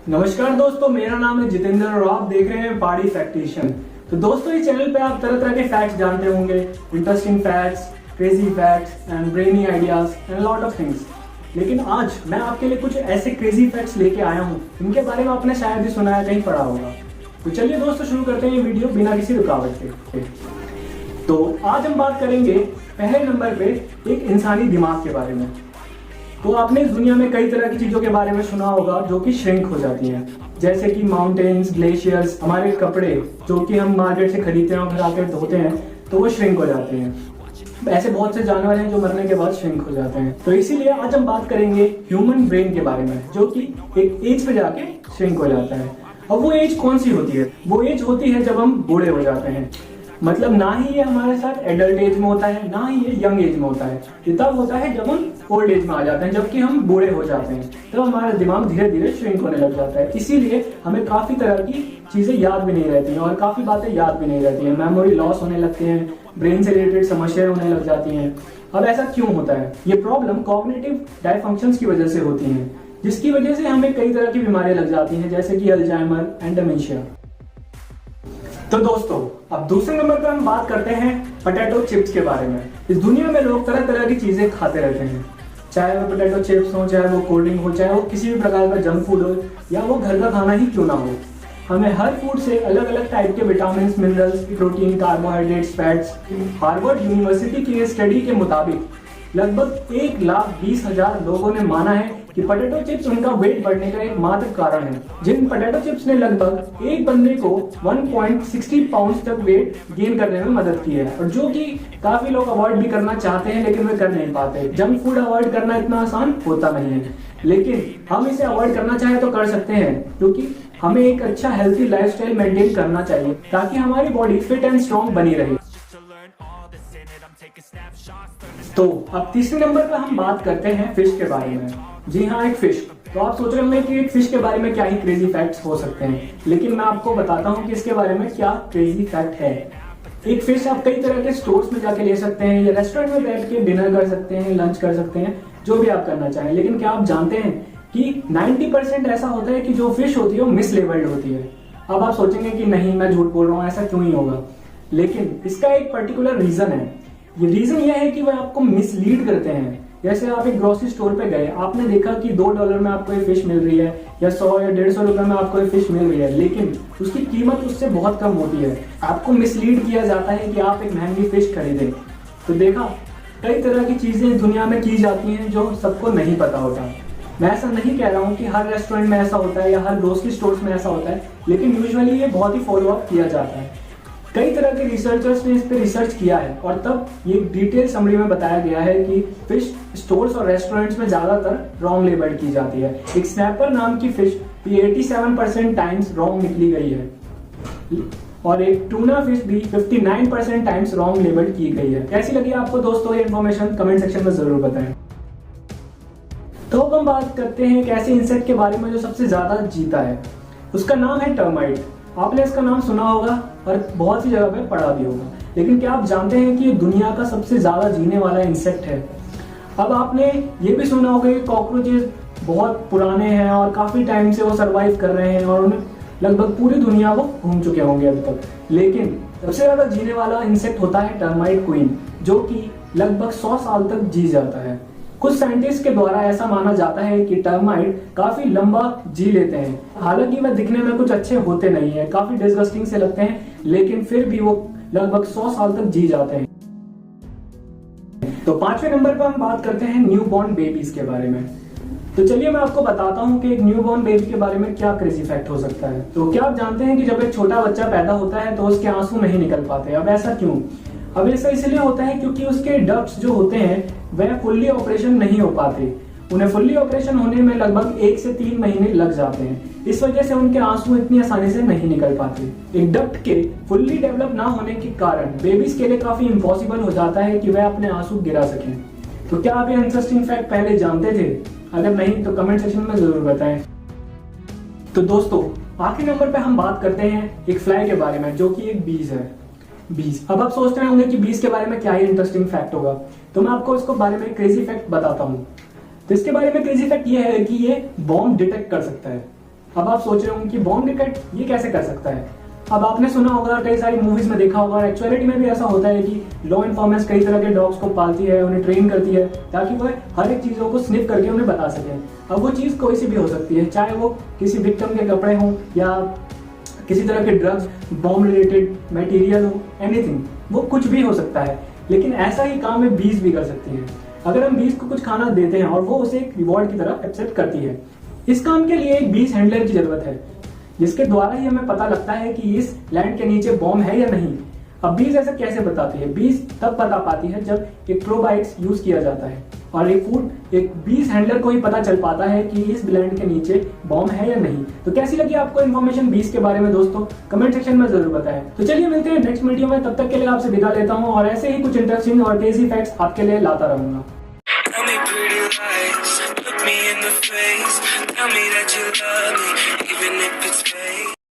नमस्कार दोस्तों, मेरा नाम है जितेंद्र और आप देख रहे हैं पहाड़ी फैक्टेशन। तो दोस्तों, इस चैनल पे आप तरह तरह के फैक्ट्स जानते होंगे, interesting facts, crazy facts and brainy ideas and lot of things. लेकिन आज मैं आपके लिए कुछ ऐसे क्रेजी फैक्ट्स लेके आया हूँ इनके बारे में आपने शायद ही सुना है, कहीं पढ़ा होगा। तो चलिए दोस्तों, शुरू करते हैं ये वीडियो बिना किसी रुकावट के। तो आज हम बात करेंगे पहले नंबर पे एक इंसानी दिमाग के बारे में। तो आपने इस दुनिया में कई तरह की चीजों के बारे में सुना होगा जो कि श्रिंक हो जाती हैं, जैसे कि माउंटेन्स, ग्लेशियर्स, हमारे कपड़े जो कि हम मार्केट से खरीदते हैं और घर आकर धोते हैं तो वो श्रिंक हो जाते हैं। ऐसे बहुत से जानवर हैं जो मरने के बाद श्रिंक हो जाते हैं। तो इसीलिए आज हम बात करेंगे ह्यूमन ब्रेन के बारे में, जो कि एक एज पे जाके श्रिंक हो जाता है। अब वो एज कौन सी होती है? वो एज होती है जब हम बूढ़े हो जाते हैं। मतलब ना ही ये हमारे साथ एडल्ट एज में होता है, ना ही ये यंग एज में होता है। ये तब होता है जब हम ओल्ड एज में आ जाते हैं, जबकि हम बूढ़े हो जाते हैं। तो हमारा दिमाग धीरे धीरे श्रिंक होने लग जाता है। इसीलिए हमें काफी तरह की चीजें याद भी नहीं रहती हैं और काफी बातें याद भी नहीं रहती हैं। मेमोरी लॉस होने लगते हैं, ब्रेन से रिलेटेड समस्याएं होने लग जाती हैं। अब ऐसा क्यों होता है? ये प्रॉब्लम कॉग्निटिव डायफंक्शंस की वजह से होती है, जिसकी वजह से हमें कई तरह की बीमारियां लग जाती हैं, जैसे कि अल्जाइमर एंड डिमेंशिया। तो दोस्तों, अब दूसरे नंबर पर हम बात करते हैं पोटैटो चिप्स के बारे में। इस दुनिया में लोग तरह तरह की चीजें खाते रहते हैं, चाहे वो पोटैटो चिप्स हो, चाहे वो कोल्ड ड्रिंक हो, चाहे वो किसी भी प्रकार का जंक फूड हो, या वो घर का खाना ही क्यों ना हो। हमें हर फूड से अलग अलग टाइप के vitamin, minerals, protein, carbohydrates, fats. Harvard university की स्टडी के मुताबिक लगभग 1,20,000 लोगों ने माना है कि पोटैटो चिप्स उनका वेट बढ़ने का एक मात्र कारण है। जिन पोटैटो चिप्स ने लगभग एक बंदे को 1.60 पाउंड तक वेट गेन करने में मदद की है, और जो कि काफी लोग अवॉइड भी करना चाहते हैं लेकिन वे कर नहीं पाते। जंक फूड अवॉइड करना इतना आसान होता नहीं है, लेकिन हम इसे अवॉइड करना चाहे तो कर सकते हैं, क्योंकि हमें एक अच्छा हेल्थी लाइफस्टाइल मेंटेन करना चाहिए ताकि हमारी बॉडी फिट एंड स्ट्रॉन्ग बनी रहे। तो अब तीसरे नंबर पर हम बात करते हैं फिश के बारे में। जी हाँ, एक फिश। तो आप सोच रहे होंगे कि एक फिश के बारे में क्या ही क्रेजी फैक्ट्स हो सकते हैं, लेकिन मैं आपको बताता हूँ कि इसके बारे में क्या क्रेजी फैक्ट है। एक फिश आप कई तरह के स्टोर्स में जाके ले सकते हैं, या रेस्टोरेंट में बैठ के डिनर कर सकते हैं, लंच कर सकते हैं, जो भी आप करना चाहें। लेकिन क्या आप जानते हैं कि 90% ऐसा होता है कि जो फिश होती है वो मिसलेबल्ड होती है। अब आप सोचेंगे कि नहीं, मैं झूठ बोल रहा हूँ, ऐसा क्यों ही होगा? लेकिन इसका एक पर्टिकुलर रीजन है। ये रीजन यह है कि वह आपको मिसलीड करते हैं। जैसे आप एक ग्रोसरी स्टोर पे गए, आपने देखा कि $2 में आपको ये फिश मिल रही है, या 100 या 150 रुपए में आपको ये फिश मिल रही है, लेकिन उसकी कीमत उससे बहुत कम होती है। आपको मिसलीड किया जाता है कि आप एक महंगी फिश खरीदें। तो देखा, कई तरह की चीजें इस दुनिया में की जाती हैं जो सबको नहीं पता होता। मैं ऐसा नहीं कह रहा हूँ कि हर रेस्टोरेंट में ऐसा होता है या हर ग्रोसरी स्टोर्स में ऐसा होता है, लेकिन यूजुअली ये बहुत ही फॉलो अप किया जाता है। कई तरह के रिसर्चर्स ने इस पे रिसर्च किया है, और तब ये डिटेल समरी में बताया गया है कि फिश स्टोर्स और रेस्टोरेंट्स में ज्यादातर रॉन्ग लेबल की जाती है। एक स्नैपर नाम की फिश 87% टाइम्स रॉन्ग निकली गई है, और एक टूना फिश भी 59% टाइम्स रॉन्ग लेबल की गई है। कैसी लगी आपको दोस्तों ये इन्फॉर्मेशन? कमेंट सेक्शन में जरूर बताएं। तो अब हम बात करते हैं एक ऐसे इंसेक्ट के बारे में जो सबसे ज्यादा जीता है। उसका नाम है टर्माइट। आपने इसका नाम सुना होगा और बहुत सी जगह पे पढ़ा भी होगा, लेकिन क्या आप जानते हैं कि ये दुनिया का सबसे ज्यादा जीने वाला इंसेक्ट है? अब आपने ये भी सुना होगा कि कॉकरोचेस बहुत पुराने हैं और काफी टाइम से वो सरवाइव कर रहे हैं, और उन्हें लगभग पूरी दुनिया वो घूम चुके होंगे अभी तक। लेकिन सबसे ज्यादा जीने वाला इंसेक्ट होता है टर्माइट क्वीन, जो कि लगभग 100 साल तक जी जाता है। कुछ साइंटिस्ट के द्वारा ऐसा माना जाता है कि टर्माइट काफी लंबा जी लेते हैं। हालांकि वह दिखने में कुछ अच्छे होते नहीं है, काफी डिस्गस्टिंग से लगते हैं, लेकिन फिर भी वो लगभग 100 साल तक जी जाते हैं। तो 5वें नंबर पर हम बात करते हैं न्यूबॉर्न बेबीज के बारे में। तो चलिए मैं आपको बताता हूँ कि एक न्यूबॉर्न बेबी के बारे में क्या क्रेजी फैक्ट हो सकता है। तो क्या आप जानते हैं कि जब एक छोटा बच्चा पैदा होता है तो उसके आंसू नहीं निकल पाते? अब ऐसा क्यों? अब ऐसा इसलिए होता है क्योंकि उसके डक्ट्स जो होते हैं वह फुल्ली ऑपरेशन नहीं हो पाते। उन्हें फुल्ली ऑपरेशन होने में लगभग 1 से 3 महीने लग जाते हैं। इस वजह से उनके आंसू इतनी आसानी से नहीं निकल पाते। एक डक्ट के फुल्ली डेवलप ना होने के कारण बेबीज के लिए काफी इम्पॉसिबल हो जाता है कि वह अपने आंसू गिरा सकें। तो क्या आप ये इंटरेस्टिंग फैक्ट पहले जानते थे? अगर नहीं तो कमेंट सेक्शन में जरूर बताएं। तो दोस्तों, आखिरी नंबर पे हम बात करते हैं एक फ्लाई के बारे में, जो कि एक बीज है। बीज। अब आप सोच रहे होंगे कि बीज के बारे में क्या ही इंटरेस्टिंग फैक्ट होगा, तो मैं आपको इसको बारे में क्रेजी फैक्ट बताता हूँ। तो इसके बारे में क्रेजी फैक्ट ये है कि ये बॉम्ब डिटेक्ट कर सकता है। अब आप सोच रहे होंगे कि बॉम्ब डिटेक्ट ये कैसे कर सकता है। अब आपने सुना होगा, कई सारी मूवीज में देखा होगा, एक्चुअलिटी में भी ऐसा होता है कि लॉ इन्फॉर्मेंस कई तरह के डॉग्स को पालती है, उन्हें ट्रेन करती है ताकि वह हर एक चीज़ों को स्निफ करके उन्हें बता सके। अब वो चीज़ कोई सी भी हो सकती है, चाहे वो किसी विक्टिम के कपड़े हों या किसी तरह के ड्रग्स, बॉम्ब रिलेटेड मटेरियल हो, एनीथिंग, वो कुछ भी हो सकता है। लेकिन ऐसा ही काम है बीज भी कर सकती है। अगर हम बीज को कुछ खाना देते हैं और वो उसे एक रिवॉर्ड की तरह एक्सेप्ट करती है। इस काम के लिए एक बीज हैंडलर की जरूरत है, जिसके द्वारा ही हमें पता लगता है कि इस लैंड के नीचे बॉम्ब है या नहीं। अब बीज ऐसा कैसे बताती है? बीज तब पता पाती है जब एक प्रोबायोटिक्स यूज किया जाता है और एक बीज हैंडलर को ही पता चल पाता है कि इस लैंड के नीचे बॉम्ब है या नहीं। तो कैसी लगी आपको इन्फॉर्मेशन बीज के बारे में दोस्तों? कमेंट सेक्शन में जरूर बताएं। तो चलिए मिलते हैं नेक्स्ट वीडियो में, तब तक के लिए आपसे विदा लेता हूँ और ऐसे ही कुछ इंटरेस्टिंग और क्रेजी फैक्ट्स आपके लिए लाता रहूंगा। Tell me pretty lies, look me in the face, tell me that you love me.